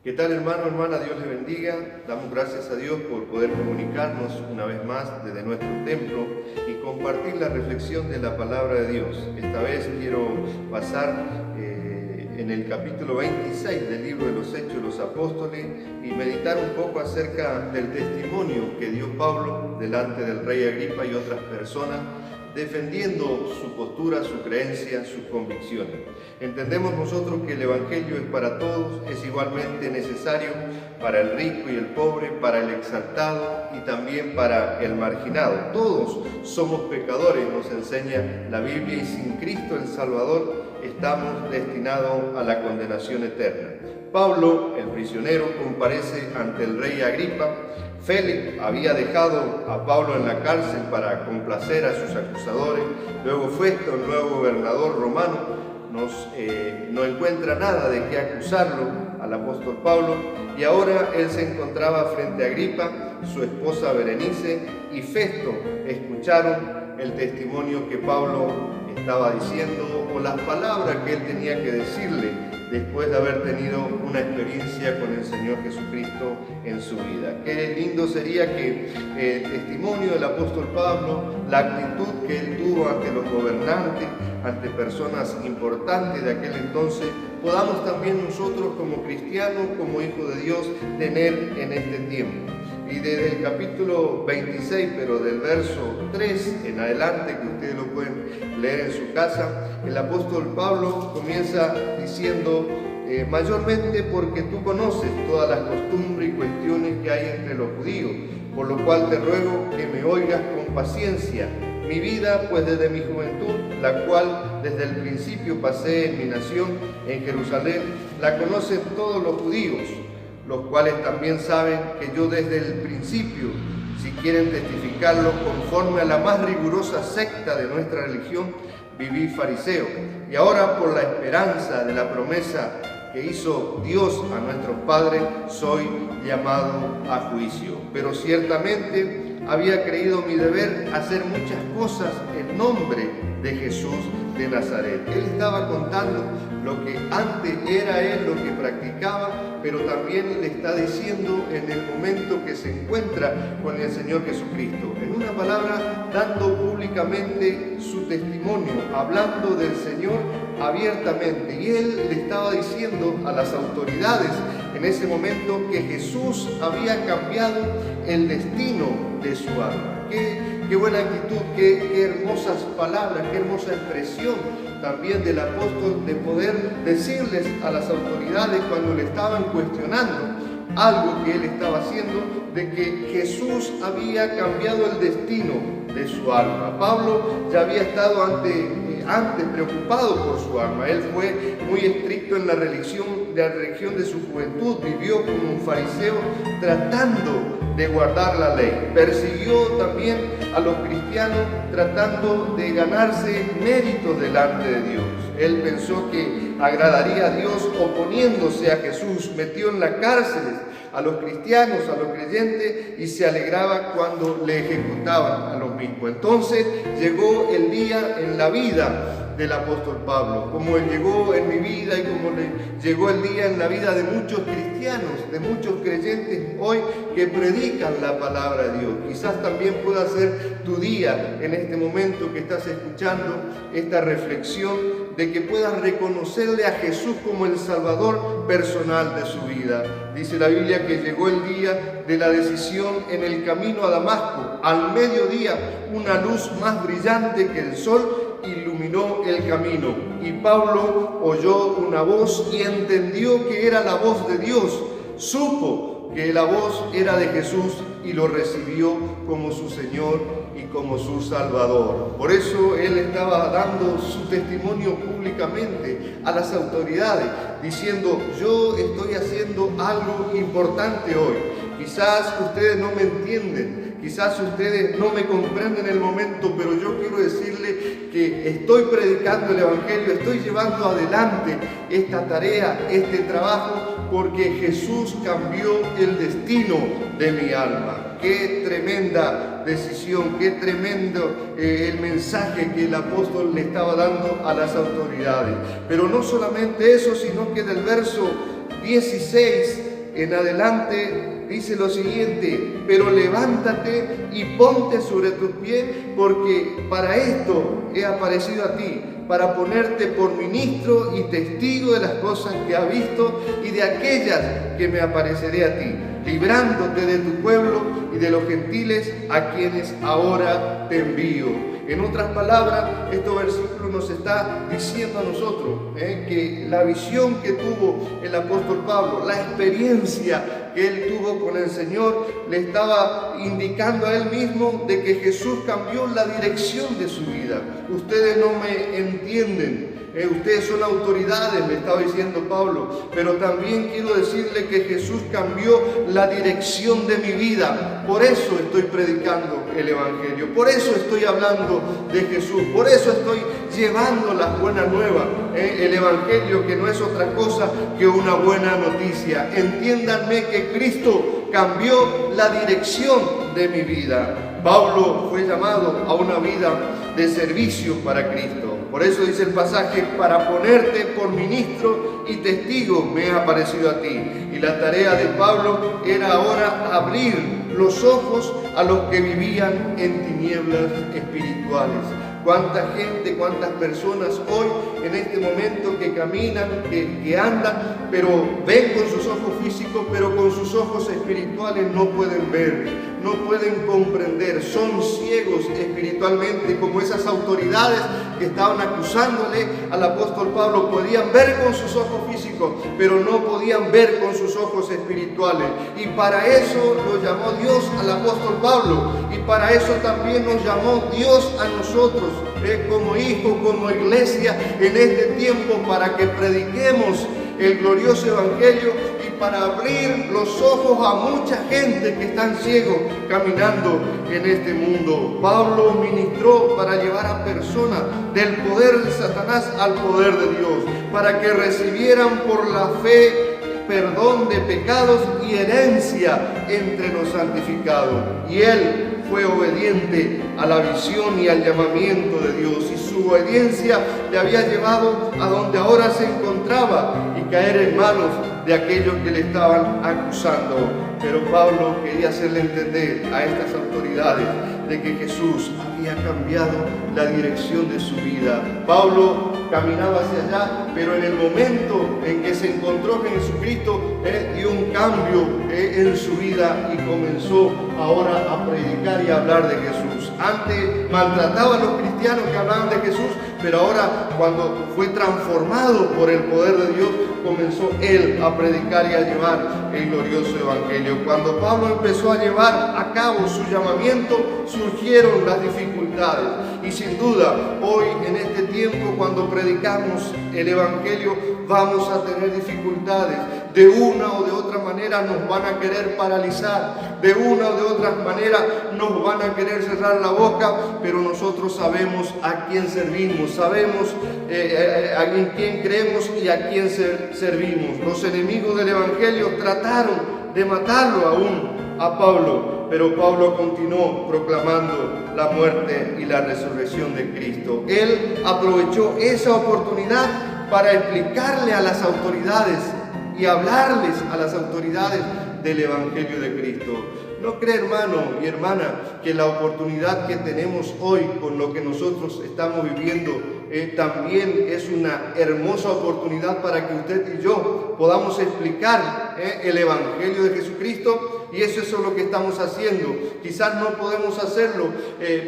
¿Qué tal, hermano, hermana? Dios le bendiga. Damos gracias a Dios por poder comunicarnos una vez más desde nuestro templo y compartir la reflexión de la palabra de Dios. Esta vez quiero pasar en el capítulo 26 del libro de los Hechos de los Apóstoles y meditar un poco acerca del testimonio que dio Pablo delante del rey Agripa y otras personas, defendiendo su postura, su creencia, sus convicciones. Entendemos nosotros que el Evangelio es para todos, es igualmente necesario para el rico y el pobre, para el exaltado y también para el marginado. Todos somos pecadores, nos enseña la Biblia, y sin Cristo el Salvador estamos destinados a la condenación eterna. Pablo, el prisionero, comparece ante el rey Agripa. Félix había dejado a Pablo en la cárcel para complacer a sus acusadores. Luego Festo, el nuevo gobernador romano, no encuentra nada de qué acusarlo al apóstol Pablo, y ahora él se encontraba frente a Agripa, su esposa Berenice y Festo escucharon el testimonio que Pablo estaba diciendo o las palabras que él tenía que decirle después de haber tenido una experiencia con el Señor Jesucristo en su vida. Qué lindo sería que el testimonio del apóstol Pablo, la actitud que él tuvo ante los gobernantes, ante personas importantes de aquel entonces, podamos también nosotros como cristianos, como hijos de Dios, tener en este tiempo. Y desde el capítulo 26, pero del verso 3 en adelante, que ustedes lo pueden leer en su casa, el apóstol Pablo comienza diciendo: mayormente porque tú conoces todas las costumbres y cuestiones que hay entre los judíos, por lo cual te ruego que me oigas con paciencia. Mi vida, pues desde mi juventud, la cual desde el principio pasé en mi nación, en Jerusalén, la conocen todos los judíos, los cuales también saben que yo desde el principio, si quieren testificarlo, conforme a la más rigurosa secta de nuestra religión, viví fariseo. Y ahora, por la esperanza de la promesa que hizo Dios a nuestros padres, soy llamado a juicio. Pero ciertamente había creído mi deber hacer muchas cosas en nombre de Jesús de Nazaret. Él estaba contando lo que antes era él, lo que practicaba, pero también le está diciendo en el momento que se encuentra con el Señor Jesucristo. En una palabra, dando públicamente su testimonio, hablando del Señor abiertamente. Y él le estaba diciendo a las autoridades en ese momento que Jesús había cambiado el destino de su alma. Qué buena actitud, qué hermosas palabras, qué hermosa expresión también del apóstol de poder decirles a las autoridades cuando le estaban cuestionando algo que él estaba haciendo, de que Jesús había cambiado el destino de su alma. Pablo ya había estado antes preocupado por su alma. Él fue muy estricto en la religión de su juventud, vivió como un fariseo tratando de guardar la ley. Persiguió también a los cristianos tratando de ganarse méritos delante de Dios. Él pensó que agradaría a Dios oponiéndose a Jesús. Metió en la cárcel a los cristianos, a los creyentes, y se alegraba cuando le ejecutaban a los mismos. Entonces llegó el día en la vida del apóstol Pablo, como llegó en mi vida y como llegó el día en la vida de muchos cristianos, de muchos creyentes hoy que predican la palabra de Dios. Quizás también pueda ser tu día en este momento que estás escuchando esta reflexión, de que puedas reconocerle a Jesús como el Salvador personal de su vida. Dice la Biblia que llegó el día de la decisión en el camino a Damasco. Al mediodía, una luz más brillante que el sol iluminó el camino, y Pablo oyó una voz y entendió que era la voz de Dios. Supo que la voz era de Jesús y lo recibió como su Señor y como su Salvador. Por eso él estaba dando su testimonio públicamente a las autoridades, diciendo: yo estoy haciendo algo importante hoy. Quizás ustedes no me entienden, quizás ustedes no me comprenden en el momento, pero yo quiero decirle que estoy predicando el Evangelio, estoy llevando adelante esta tarea, este trabajo, porque Jesús cambió el destino de mi alma. Qué tremenda decisión, qué tremendo el mensaje que el apóstol le estaba dando a las autoridades. Pero no solamente eso, sino que del verso 16 en adelante dice lo siguiente: pero levántate y ponte sobre tus pies, porque para esto he aparecido a ti, para ponerte por ministro y testigo de las cosas que has visto y de aquellas que me apareceré a ti, librándote de tu pueblo y de los gentiles a quienes ahora te envío. En otras palabras, estos versículos nos está diciendo a nosotros que la visión que tuvo el apóstol Pablo, la experiencia que él tuvo con el Señor, le estaba indicando a él mismo de que Jesús cambió la dirección de su vida. Ustedes no me entienden. Ustedes son autoridades, le estaba diciendo Pablo, pero también quiero decirle que Jesús cambió la dirección de mi vida. Por eso estoy predicando el Evangelio, por eso estoy hablando de Jesús, por eso estoy llevando las buenas nuevas. El Evangelio, que no es otra cosa que una buena noticia. Entiéndanme que Cristo cambió la dirección de mi vida. Pablo fue llamado a una vida de servicio para Cristo. Por eso dice el pasaje: para ponerte por ministro y testigo me he aparecido a ti. Y la tarea de Pablo era ahora abrir los ojos a los que vivían en tinieblas espirituales. Cuánta gente, cuántas personas hoy en este momento que caminan, que andan, pero ven con sus ojos físicos, pero con sus ojos espirituales no pueden ver, no pueden comprender, son ciegos espiritualmente, como esas autoridades que estaban acusándole al apóstol Pablo. Podían ver con sus ojos físicos, pero no podían ver con sus ojos espirituales. Y para eso lo llamó Dios al apóstol Pablo, y para eso también nos llamó Dios a nosotros, como hijos, como iglesia, en este tiempo, para que prediquemos el glorioso Evangelio y para abrir los ojos a mucha gente que están ciegos caminando en este mundo. Pablo ministró para llevar a personas del poder de Satanás al poder de Dios, para que recibieran por la fe perdón de pecados y herencia entre los santificados. Y él fue obediente a la visión y al llamamiento de Dios, y su obediencia le había llevado a donde ahora se encontraba y caer en manos de aquellos que le estaban acusando. Pero Pablo quería hacerle entender a estas autoridades de que Jesús había cambiado la dirección de su vida. Pablo caminaba hacia allá, pero en el momento en que se encontró con Jesucristo, dio un cambio en su vida y comenzó ahora a predicar y a hablar de Jesús. Antes maltrataba a los cristianos que hablaban de Jesús, pero ahora, cuando fue transformado por el poder de Dios, comenzó él a predicar y a llevar el glorioso Evangelio. Cuando Pablo empezó a llevar a cabo su llamamiento, surgieron las dificultades. Y sin duda, hoy en este tiempo, cuando predicamos el Evangelio, vamos a tener dificultades. De una o de otra manera nos van a querer paralizar, de una o de otra manera nos van a querer cerrar la boca, pero nosotros sabemos a quién servimos, sabemos en quién creemos y a quién servimos. Los enemigos del Evangelio trataron de matarlo aún a Pablo, pero Pablo continuó proclamando la muerte y la resurrección de Cristo. Él aprovechó esa oportunidad para explicarle a las autoridades y hablarles a las autoridades del Evangelio de Cristo. ¿No cree, hermano y hermana, que la oportunidad que tenemos hoy con lo que nosotros estamos viviendo también es una hermosa oportunidad para que usted y yo podamos explicar el Evangelio de Jesucristo? Y eso es lo que estamos haciendo. Quizás no podemos hacerlo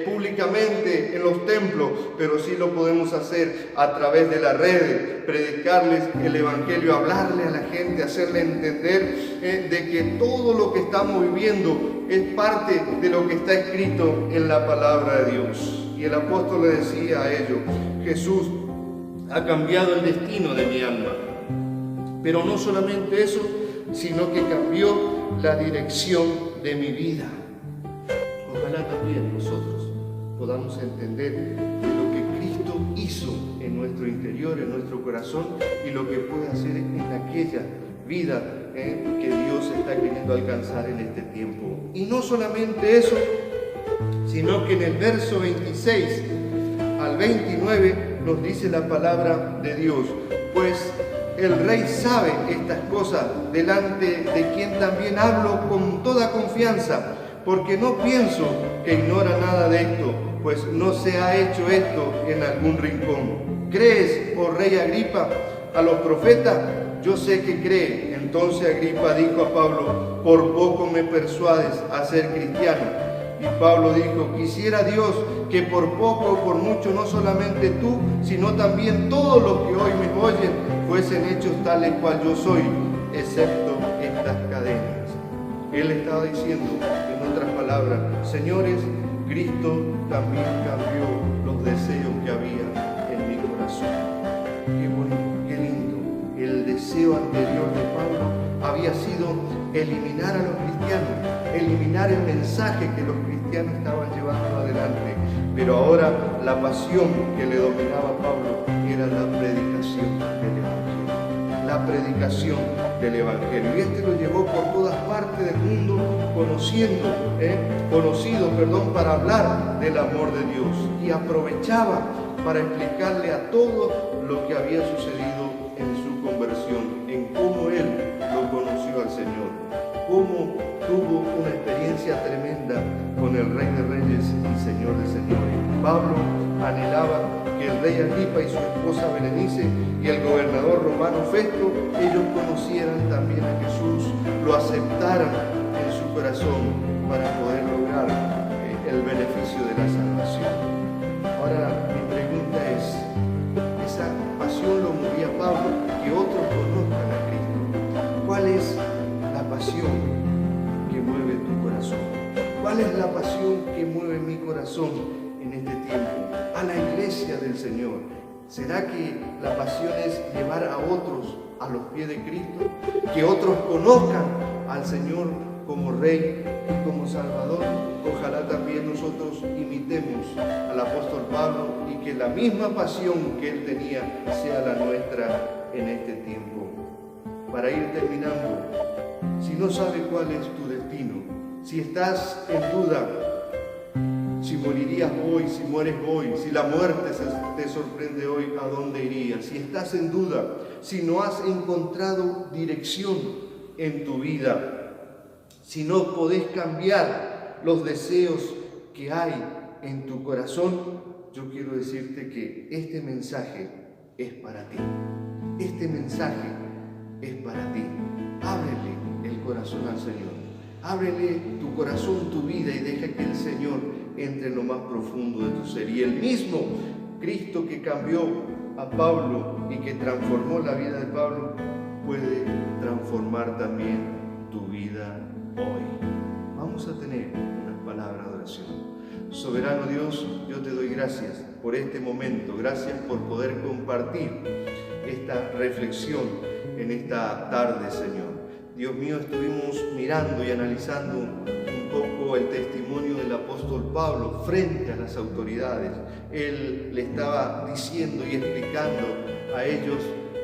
públicamente en los templos, pero sí lo podemos hacer a través de las redes, predicarles el Evangelio, hablarle a la gente, hacerle entender de que todo lo que estamos viviendo es parte de lo que está escrito en la palabra de Dios. Y el apóstol le decía a ellos: Jesús ha cambiado el destino de mi alma. Pero no solamente eso, sino que cambió la dirección de mi vida. Ojalá también nosotros podamos entender lo que Cristo hizo en nuestro interior, en nuestro corazón, y lo que puede hacer en aquella vida que Dios está queriendo alcanzar en este tiempo. Y no solamente eso, sino que en el verso 26 al 29 nos dice la palabra de Dios: pues el rey sabe estas cosas, delante de quien también hablo con toda confianza, porque no pienso que ignora nada de esto, pues no se ha hecho esto en algún rincón. ¿Crees, oh rey Agripa, a los profetas? Yo sé que cree. Entonces Agripa dijo a Pablo: por poco me persuades a ser cristiano. Y Pablo dijo: quisiera Dios que por poco o por mucho, no solamente tú, sino también todos los que hoy me oyen, fuesen hechos tales cual yo soy, excepto estas cadenas. Él estaba diciendo, en otras palabras: señores, Cristo también cambió los deseos que había en mi corazón. Qué bonito, qué lindo. El deseo anterior de Pablo había sido eliminar a los cristianos, eliminar el mensaje que los cristianos estaban llevando adelante. Pero ahora la pasión que le dominaba a Pablo era la predicación del Evangelio. La predicación del Evangelio. Y este lo llevó por todas partes del mundo, conocido para hablar del amor de Dios. Y aprovechaba para explicarle a todos lo que había sucedido en su conversión, en cómo él lo conoció al Señor, cómo tuvo una experiencia tremenda con el Rey de Reyes y Señor de Señores. Pablo anhelaba que el rey Agripa y su esposa Berenice y el gobernador romano Festo, ellos conocieran también a Jesús, lo aceptaran en su corazón para poder lograr el beneficio de la salvación. Ahora mi pregunta es, esa pasión lo movía a Pablo, que otros conozcan a Cristo. ¿Cuál es la pasión que mueve tu corazón? ¿Cuál es la pasión que mueve mi corazón en este tiempo? A la iglesia del Señor. ¿Será que la pasión es llevar a otros a los pies de Cristo? Que otros conozcan al Señor como Rey y como Salvador. Ojalá también nosotros imitemos al apóstol Pablo y que la misma pasión que él tenía sea la nuestra en este tiempo. Para ir terminando, si no sabes cuál es tu destino, si estás en duda, si morirías hoy, si mueres hoy, si la muerte te sorprende hoy, ¿a dónde irías? Si estás en duda, si no has encontrado dirección en tu vida, si no podés cambiar los deseos que hay en tu corazón, yo quiero decirte que este mensaje es para ti. Este mensaje es para ti. Ábrele el corazón al Señor. Ábrele tu corazón, tu vida, y deja que el Señor entre en lo más profundo de tu ser. Y el mismo Cristo que cambió a Pablo y que transformó la vida de Pablo, puede transformar también tu vida hoy. Vamos a tener unas palabras de oración. Soberano Dios, yo te doy gracias por este momento. Gracias por poder compartir esta reflexión en esta tarde, Señor. Dios mío, estuvimos mirando y analizando un poco el testimonio del apóstol Pablo frente a las autoridades. Él le estaba diciendo y explicando a ellos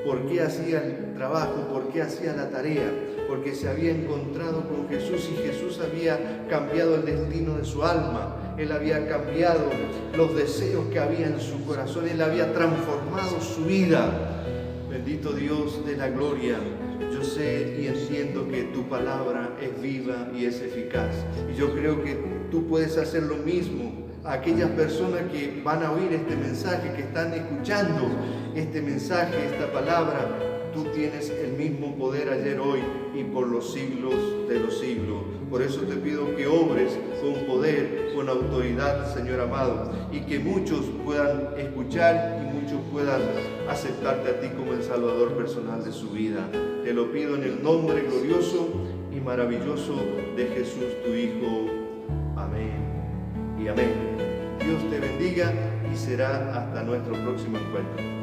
por qué hacía el trabajo, por qué hacía la tarea, porque se había encontrado con Jesús y Jesús había cambiado el destino de su alma. Él había cambiado los deseos que había en su corazón, Él había transformado su vida. Bendito Dios de la gloria, yo sé y entiendo que tu palabra es viva y es eficaz. Y yo creo que tú puedes hacer lo mismo a aquellas personas que van a oír este mensaje, que están escuchando este mensaje, esta palabra. Tú tienes el mismo poder ayer, hoy y por los siglos de los siglos. Por eso te pido que obres con poder, con autoridad, Señor amado, y que muchos puedan escuchar y muchos puedan aceptarte a ti como el Salvador personal de su vida. Te lo pido en el nombre glorioso y maravilloso de Jesús, tu Hijo. Amén y amén. Dios te bendiga y será hasta nuestro próximo encuentro.